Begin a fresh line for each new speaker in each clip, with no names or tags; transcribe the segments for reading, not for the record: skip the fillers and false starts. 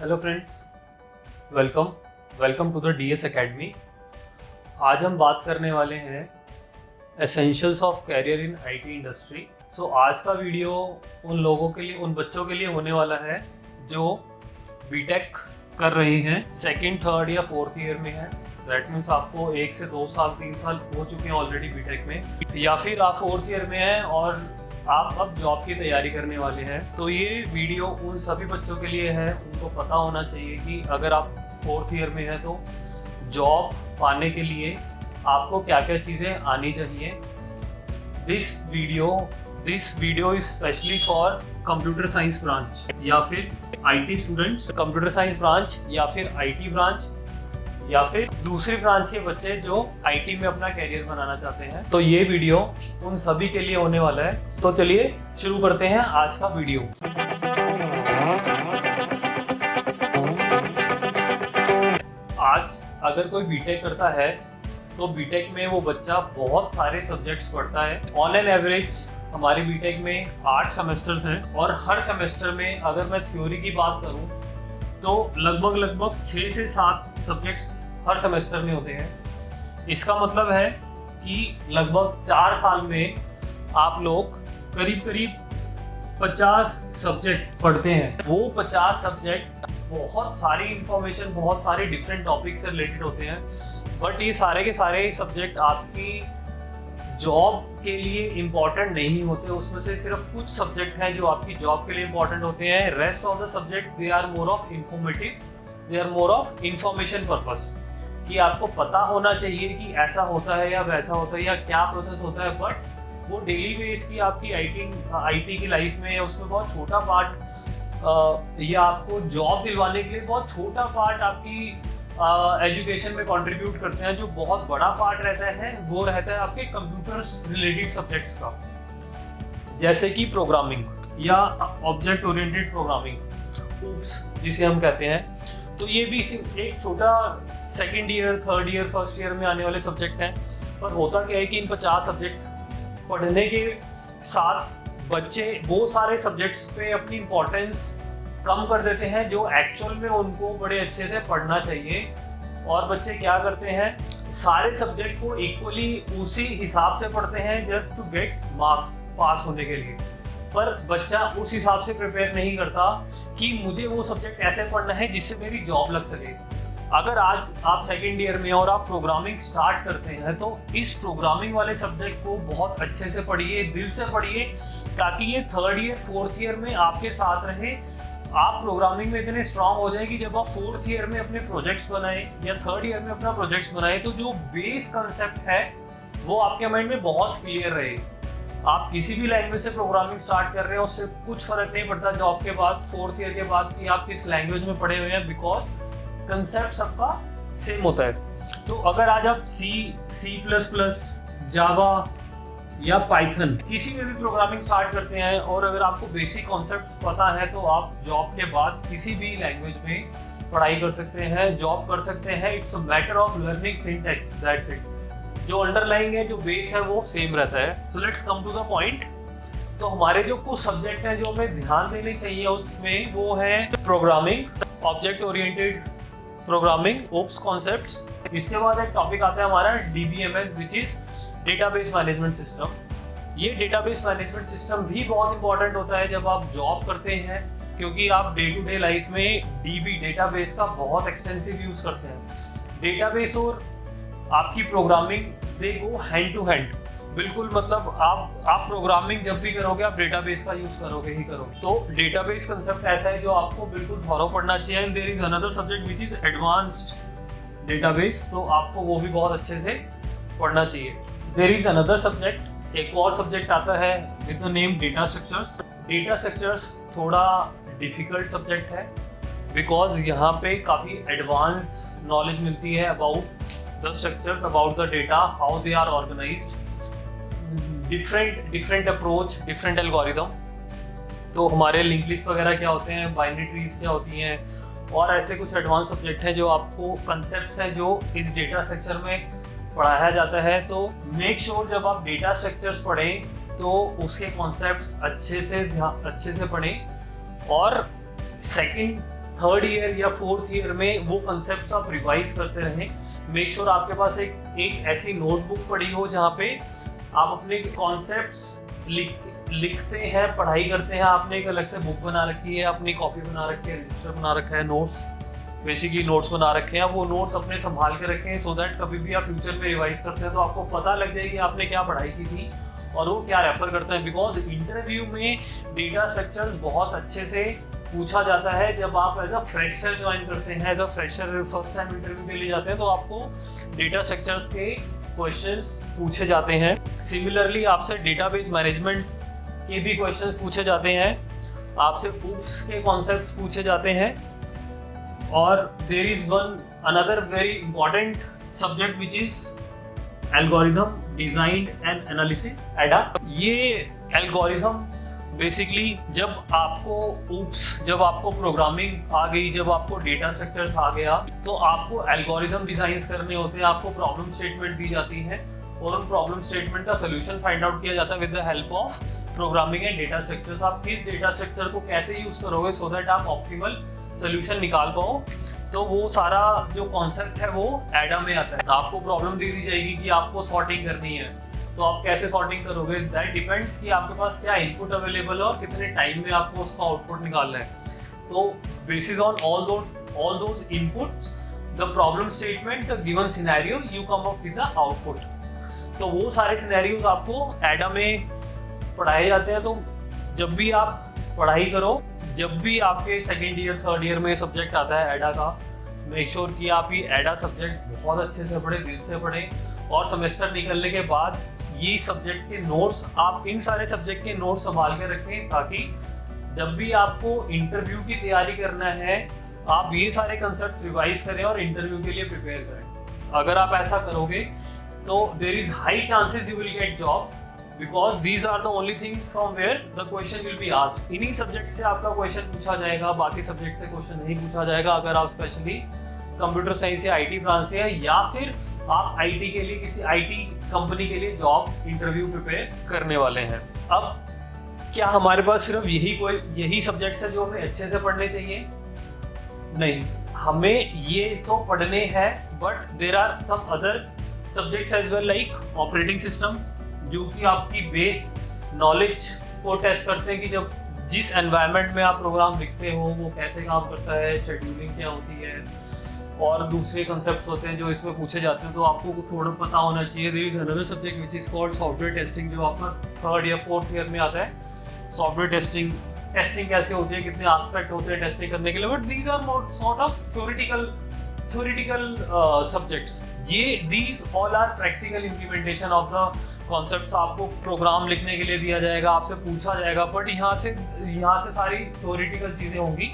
Hello friends, welcome to the DS academy. आज हम बात करने वाले हैं essentials of career in IT industry. So आज का वीडियो उन लोगों के लिए, उन बच्चों के लिए होने वाला है जो बीटेक कर रहे हैं, सेकंड, थर्ड या फोर्थ ईयर में है। दैट मीन्स आपको 1 से 2 साल 3 साल हो चुके हैं ऑलरेडी बीटेक में, या फिर आप फोर्थ ईयर में हैं और आप अब जॉब की तैयारी करने वाले हैं। तो ये वीडियो उन सभी बच्चों के लिए है। उनको पता होना चाहिए कि अगर आप फोर्थ ईयर में हैं तो जॉब पाने के लिए आपको क्या क्या चीज़ें आनी चाहिए। This video is specially for computer science branch या फिर IT students, computer science branch या फिर आईटी ब्रांच या फिर दूसरी ब्रांच के बच्चे जो आईटी में अपना कैरियर बनाना चाहते हैं। तो ये वीडियो उन सभी के लिए होने वाला है। तो चलिए शुरू करते हैं आज का वीडियो। आज अगर कोई बीटेक करता है तो बीटेक में वो बच्चा बहुत सारे सब्जेक्ट्स पढ़ता है। ऑन एन एवरेज हमारे बीटेक में 8 सेमेस्टर्स हैं और हर सेमेस्टर में अगर मैं थ्योरी की बात करूं तो लगभग 6 से 7 सब्जेक्ट्स हर सेमेस्टर में होते हैं। इसका मतलब है कि लगभग 4 साल में आप लोग करीब 50 सब्जेक्ट पढ़ते हैं। वो 50 सब्जेक्ट बहुत सारी इंफॉर्मेशन, बहुत सारे डिफरेंट टॉपिक से रिलेटेड होते हैं, बट ये सारे के सारे सब्जेक्ट आपकी जॉब के लिए इम्पॉर्टेंट नहीं होते। उसमें से सिर्फ कुछ सब्जेक्ट हैं जो आपकी जॉब के लिए इम्पॉर्टेंट होते हैं। Rest of the subject they are more of informative, they are more of information purpose, कि आपको पता होना चाहिए कि ऐसा होता है या वैसा होता है या क्या प्रोसेस होता है। बट वो डेली बेस की आपकी आईटी की लाइफ में उसमें बहुत छोटा पार्ट, या आपको जॉब दिलवाने के लिए बहुत छोटा पार्ट आपकी एजुकेशन में कंट्रीब्यूट करते हैं। जो बहुत बड़ा पार्ट रहता है वो रहता है आपके कंप्यूटर्स रिलेटेड सब्जेक्ट्स का, जैसे कि प्रोग्रामिंग या ऑब्जेक्ट ओरिएंटेड प्रोग्रामिंग, OOPS जिसे हम कहते हैं। तो ये भी एक छोटा second year, third year, first year में आने वाले सब्जेक्ट हैं। पर होता क्या है कि इन 50 सब्जेक्ट्स पढ़ने के साथ बच्चे वो सारे सब्जेक्ट्स पे अपनी इम्पोर्टेंस कम कर देते हैं जो एक्चुअल में उनको बड़े अच्छे से पढ़ना चाहिए। और बच्चे क्या करते हैं, सारे सब्जेक्ट को इक्वली उसी हिसाब से पढ़ते हैं जस्ट टू गेट मार्क्स, पास होने के लिए। पर बच्चा उस हिसाब से प्रिपेयर नहीं करता कि मुझे वो सब्जेक्ट ऐसे पढ़ना है जिससे मेरी जॉब लग सके। अगर आज आप सेकेंड ईयर में और आप प्रोग्रामिंग स्टार्ट करते हैं तो इस प्रोग्रामिंग वाले सब्जेक्ट को बहुत अच्छे से पढ़िए, दिल से पढ़िए, ताकि ये थर्ड ईयर, फोर्थ ईयर में आपके साथ रहे। आप प्रोग्रामिंग में इतने स्ट्रांग हो जाए कि जब आप फोर्थ ईयर में अपने प्रोजेक्ट्स बनाएं या थर्ड ईयर में अपना प्रोजेक्ट्स बनाएं तो जो बेस कंसेप्ट है वो आपके माइंड में बहुत क्लियर रहे। आप किसी भी लैंग्वेज से प्रोग्रामिंग स्टार्ट कर रहे हैं उससे कुछ फर्क नहीं पड़ता जॉब के बाद, फोर्थ ईयर के बाद, कि आप किस लैंग्वेज में पढ़े हुए हैं, बिकॉज कंसेप्ट सबका सेम होता है। तो अगर आज आप C++, जावा या पाइथन किसी में भी प्रोग्रामिंग स्टार्ट करते हैं और अगर आपको बेसिक कॉन्सेप्ट्स पता है तो आप जॉब के बाद किसी भी लैंग्वेज में पढ़ाई कर सकते हैं, जॉब कर सकते हैं। It's a matter of learning syntax, that's it. जो अंडरलाइंग है, जो बेस है वो सेम रहता है। So let's come to the point. तो हमारे जो कुछ सब्जेक्ट हैं जो हमें ध्यान देने चाहिए उसमें, वो है programming, object oriented programming, OOPS concepts. इसके बाद एक टॉपिक आता है हमारा DBMS, which is database management system. ये डेटाबेस मैनेजमेंट सिस्टम भी बहुत इंपॉर्टेंट होता है जब आप जॉब करते हैं, क्योंकि आप डे टू डे लाइफ में डेटाबेस का बहुत एक्सटेंसिव यूज करते हैं। डेटाबेस और आपकी programming they go hand to hand, बिल्कुल। मतलब आप प्रोग्रामिंग जब भी करोगे आप डेटाबेस का यूज करोगे ही करोगे। तो डेटाबेस कंसेप्ट ऐसा है जो आपको बिल्कुल थॉरो पढ़ना चाहिए। And there is another subject which is advanced database, तो आपको वो भी बहुत अच्छे से पढ़ना चाहिए। देयर इज अनदर सब्जेक्ट, एक और सब्जेक्ट आता है with the name data structures. Data structures थोड़ा डिफिकल्ट सब्जेक्ट है बिकॉज यहाँ पे काफ़ी एडवांस नॉलेज मिलती है about the structures, about the data, how they are organised, different approach, different algorithm. तो हमारे लिंक लिस्ट वगैरह क्या होते हैं, बाइनरी ट्रीज क्या होती हैं, और ऐसे कुछ एडवांस सब्जेक्ट हैं जो आपको कंसेप्ट्स हैं जो इस डेटा स्ट्रक्चर में पढ़ाया जाता है। तो मेक श्योर जब आप डेटा स्ट्रक्चर्स पढ़ें तो उसके कॉन्सेप्ट्स अच्छे से पढ़ें। और सेकंड थर्ड ईयर या फोर्थ ईयर में वो कंसेप्ट आप रिवाइज करते रहें। मेक श्योर आपके पास एक ऐसी नोटबुक पड़ी हो जहाँ पे आप अपने कॉन्सेप्ट्स लिखते हैं, पढ़ाई करते हैं। आपने एक अलग से बुक बना रखी है, अपनी कॉपी बना रखी है, रजिस्टर बना रखा है, नोट्स बेसिकली नोट्स बना रखे हैं। वो नोट्स अपने संभाल के रखें सो दैट कभी भी आप फ्यूचर में रिवाइज करते हैं तो आपको पता लग जाएगी आपने क्या पढ़ाई की थी और वो क्या रेफर करते हैं। बिकॉज इंटरव्यू में डेटा स्ट्रक्चर्स बहुत अच्छे से पूछा जाता है। जब आप एज अ फ्रेशर ज्वाइन करते हैं, as a fresher first time interview के लिए जाते हैं तो आपको डेटा स्ट्रक्चर्स के क्वेश्चंस पूछे जाते हैं। सिमिलरली आपसे डेटाबेस मैनेजमेंट के भी क्वेश्चंस पूछे जाते हैं, आपसे ऊप्स के कॉन्सेप्ट्स पूछे जाते हैं। और there is one another very important subject which is algorithm design and analysis, ADA. ये एल्गोरिथम बेसिकली जब आपको प्रोग्रामिंग आ गई, जब आपको डेटा स्ट्रक्चर्स आ गया तो आपको एल्गोरिथम डिजाइन करने होते हैं। आपको प्रॉब्लम स्टेटमेंट दी जाती है और उन प्रॉब्लम स्टेटमेंट का सोल्यूशन फाइंड आउट किया जाता है with the help of programming and data structures. आप किस डेटा स्ट्रक्चर को कैसे यूज करोगे सो दैट आप ऑप्टिमल सोल्यूशन निकाल पाओ, तो वो सारा जो कॉन्सेप्ट है वो एडा में आता है। आपको प्रॉब्लम दे दी जाएगी कि आपको सॉर्टिंग करनी है, तो आप कैसे सॉर्टिंग करोगे, दैट डिपेंड्स कि आपके पास क्या इनपुट अवेलेबल है और कितने टाइम में आपको उसका आउटपुट निकालना है। तो basis on all those inputs the problem statement, the given scenario, you come up with the output. तो वो सारे सिनेरियोज आपको एडा में पढ़ाए जाते हैं। तो जब भी आप पढ़ाई करो, जब भी आपके सेकेंड ईयर थर्ड ईयर में सब्जेक्ट आता है एडा का, मेक श्योर कि आप ये एडा सब्जेक्ट बहुत अच्छे से पढ़ें, दिल से पढ़ें। और सेमेस्टर निकलने के बाद ये सब्जेक्ट के नोट्स, आप इन सारे सब्जेक्ट के नोट्स संभाल के रखें ताकि जब भी आपको इंटरव्यू की तैयारी करना है आप ये सारे कंसेप्ट रिवाइज करें और इंटरव्यू के लिए प्रिपेयर करें। अगर आप ऐसा करोगे तो there is high chances you will get job, because these are the only thing from where the question will be asked. इन्हीं सब्जेक्ट से आपका क्वेश्चन पूछा जाएगा, बाकी सब्जेक्ट से क्वेश्चन नहीं पूछा जाएगा। अगर आप स्पेशली कंप्यूटर साइंस या आईटी ब्रांच से हैं या फिर आप आईटी के लिए किसी आईटी कंपनी के लिए जॉब इंटरव्यू प्रिपेयर करने वाले हैं। अब क्या हमारे पास सिर्फ यही सब्जेक्ट्स है जो हमें अच्छे से पढ़ने चाहिए? नहीं, हमें ये तो पढ़ने हैं, but there are some other subjects as well, like operating system, जो कि आपकी बेस नॉलेज को टेस्ट करते हैं कि जब जिस एनवायरनमेंट में आप प्रोग्राम लिखते हो वो कैसे काम करता है, शेड्यूलिंग क्या होती है और दूसरे कंसेप्ट्स होते हैं जो इसमें पूछे जाते हैं, तो आपको थोड़ा पता होना चाहिए। There is another subject which is called software testing, जो आपका थर्ड या फोर्थ ईयर में आता है। सॉफ्टवेयर टेस्टिंग कैसे होती है, कितने एस्पेक्ट होते हैं टेस्टिंग करने के लिए, but these are not sort of theoretical subjects। these all are practical implementation of the concepts। आपको प्रोग्राम लिखने के लिए दिया जाएगा, आपसे पूछा जाएगा, बट यहाँ से सारी theoretical चीज़ें होंगी।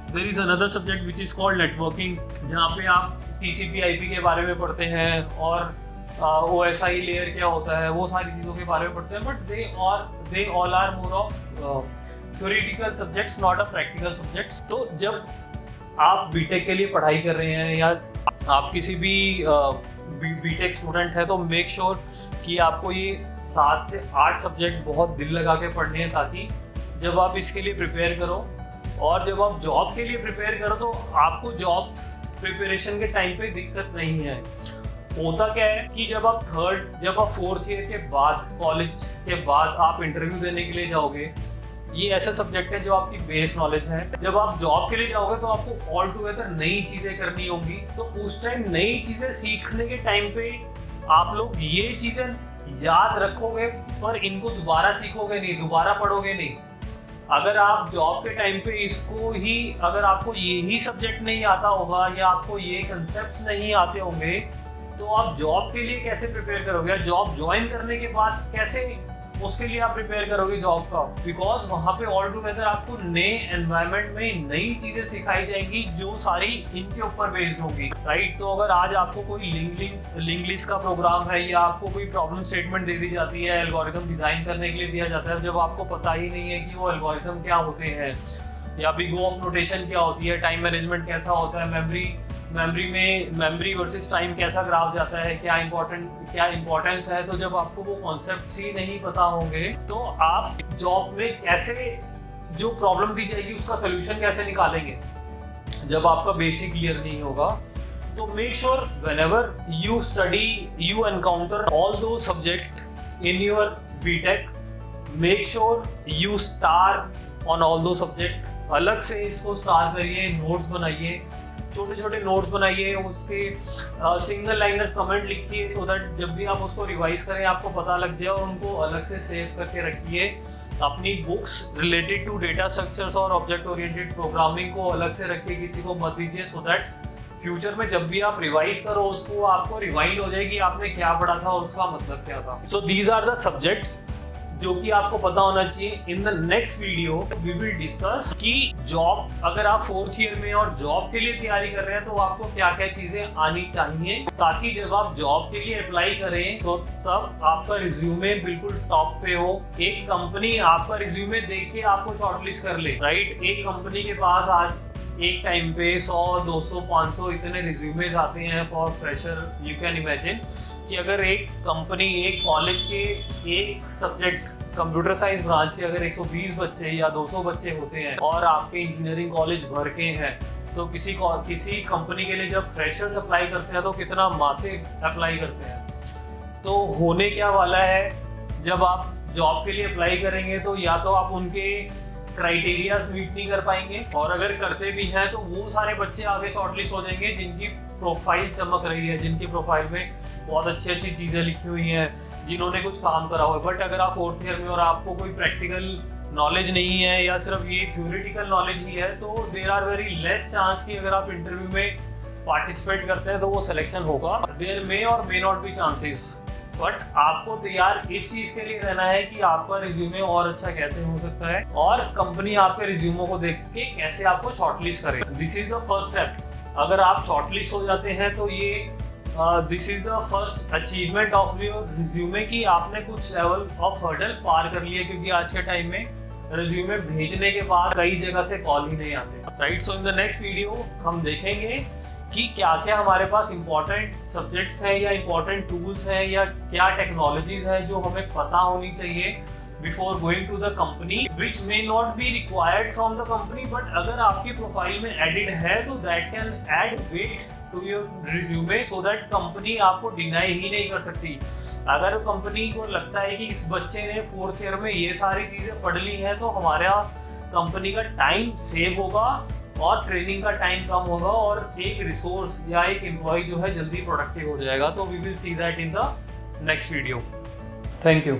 there is another subject which is called networking, जहाँ पे आप TCP/IP के बारे में पढ़ते हैं और OSI लेयर क्या होता है, वो सारी चीज़ों के बारे में पढ़ते हैं, but they all are more of theoretical subjects, not a practical subjects। तो जब आप बीटेक के लिए पढ़ाई कर रहे हैं या आप किसी भी बीटेक स्टूडेंट है तो मेक श्योर कि आपको ये 7 से 8 सब्जेक्ट बहुत दिल लगा के पढ़ने हैं, ताकि जब आप इसके लिए प्रिपेयर करो और जब आप जॉब के लिए प्रिपेयर करो तो आपको जॉब प्रिपरेशन के टाइम पे दिक्कत नहीं है। होता क्या है कि जब आप फोर्थ ईयर के बाद, कॉलेज के बाद आप इंटरव्यू देने के लिए जाओगे, ये ऐसा सब्जेक्ट है जो आपकी बेस नॉलेज है। जब आप जॉब के लिए जाओगे तो आपको ऑल टुगेदर नई चीजें करनी होंगी, तो उस टाइम नई चीजें सीखने के टाइम पे आप लोग ये चीजें याद रखोगे पर इनको दोबारा सीखोगे नहीं, दोबारा पढ़ोगे नहीं। अगर आप जॉब के टाइम पे अगर आपको यही सब्जेक्ट नहीं आता होगा या आपको ये कंसेप्ट नहीं आते होंगे तो आप जॉब के लिए कैसे प्रिपेयर करोगे? जॉब ज्वाइन करने के बाद कैसे उसके लिए आप प्रिपेयर करोगे जॉब का? बिकॉज वहाँ पे ऑल टुगेदर आपको नए एनवायरनमेंट में नई चीजें सिखाई जाएंगी जो सारी इनके ऊपर बेस्ड होंगी, राइट। तो अगर आज आपको कोई लिंक लिस्ट का प्रोग्राम है या आपको कोई प्रॉब्लम स्टेटमेंट दे दी जाती है, एल्गोरिथम डिजाइन करने के लिए दिया जाता है, जब आपको पता ही नहीं है कि वो एल्गोरिथम क्या होते हैं या बिग O ऑफ नोटेशन क्या होती है, टाइम मैनेजमेंट कैसा होता है, मेमोरी वर्सेस टाइम कैसा ग्राफ जाता है, क्या इंपॉर्टेंस है, तो जब आपको वो कॉन्सेप्ट्स ही नहीं पता होंगे तो आप जॉब में कैसे जो प्रॉब्लम दी जाएगी उसका सोल्यूशन कैसे निकालेंगे? जब आपका बेसिक क्लियर नहीं होगा। तो make sure whenever you study you encounter all those subject in your BTech, make sure you star on all those subject. अलग से इसको स्टार करिए, नोट्स बनाइए, छोटे छोटे नोट्स बनाइए, उसके सिंगल लाइनर कमेंट लिखिए सो दैट जब भी आप उसको रिवाइज करें आपको पता लग जाए, और उनको अलग से सेव करके रखिए। अपनी books related to data structures और ऑब्जेक्ट ओरिएंटेड प्रोग्रामिंग को अलग से रखिए, किसी को मत दीजिए, सो दैट फ्यूचर में जब भी आप रिवाइज करो उसको आपको रिवाइंड हो जाएगी आपने क्या पढ़ा था और उसका मतलब क्या था। So these are the subjects जो कि आपको पता होना चाहिए। In the next video we will discuss कि जॉब, अगर आप 4th ईयर में और जॉब के लिए तैयारी कर रहे हैं तो आपको क्या क्या चीजें आनी चाहिए, ताकि जब आप जॉब के लिए अप्लाई करें तो तब आपका रिज्यूमे बिल्कुल टॉप पे हो। एक कंपनी आपका रिज्यूमे देख के आपको शॉर्टलिस्ट कर ले, राइट। एक कंपनी के पास आज एक टाइम पे 100, 200, 500 इतने रिज्यूमेज आते हैं for fresher. You can imagine कि अगर एक कंपनी, एक कॉलेज के एक सब्जेक्ट कंप्यूटर साइंस ब्रांच से अगर 120 बच्चे या 200 बच्चे होते हैं और आपके इंजीनियरिंग कॉलेज भर के हैं, तो किसी कंपनी के लिए जब फ्रेशर्स अप्लाई करते हैं तो कितना मासिव अप्लाई करते हैं। तो होने क्या वाला है, जब आप जॉब के लिए अप्लाई करेंगे तो या तो आप उनके क्राइटेरियाज मीट नहीं कर पाएंगे, और अगर करते भी हैं तो वो सारे बच्चे आगे शॉर्टलिस्ट हो जाएंगे जिनकी प्रोफाइल चमक रही है, जिनकी प्रोफाइल में बहुत अच्छी अच्छी चीज़ें लिखी हुई हैं, जिन्होंने कुछ काम करा हुआ है। बट अगर आप 4th ईयर में और आपको कोई प्रैक्टिकल नॉलेज नहीं है या सिर्फ ये थ्योरेटिकल नॉलेज ही है, तो there are very less chance कि अगर आप इंटरव्यू में पार्टिसिपेट करते हैं तो वो सिलेक्शन होगा। देयर मे और मे नॉट बी चांसेस, बट आपको तैयार इस चीज के लिए रहना है कि आपका रिज्यूमे और अच्छा कैसे हो सकता है और कंपनी आपके रिज्यूमो को देख के कैसे आपको शॉर्टलिस्ट करे। This is the first step. अगर आप शॉर्टलिस्ट हो जाते हैं तो ये this is the first achievement of your resume कि आपने कुछ लेवल ऑफ हर्डल पार कर लिया, क्योंकि आज के टाइम में रिज्यूमे भेजने के बाद कई जगह से कॉल ही नहीं आते, right. So in the next video हम देखेंगे कि क्या क्या हमारे पास इंपॉर्टेंट सब्जेक्ट्स हैं या इंपॉर्टेंट टूल्स हैं या क्या टेक्नोलॉजीज हैं जो हमें पता होनी चाहिए before going to the company, which may not be required from the company, but अगर आपकी प्रोफाइल में एडिड है तो that can add weight to your resume so that company आपको डिनाई ही नहीं कर सकती। अगर कंपनी को लगता है कि इस बच्चे ने 4th ईयर में ये सारी चीज़ें पढ़ ली हैं तो हमारा कंपनी का टाइम सेव होगा और ट्रेनिंग का टाइम कम होगा और एक रिसोर्स या एक एम्प्लॉय जो है जल्दी प्रोडक्टिव हो जाएगा। तो we will see that in the next video. Thank you.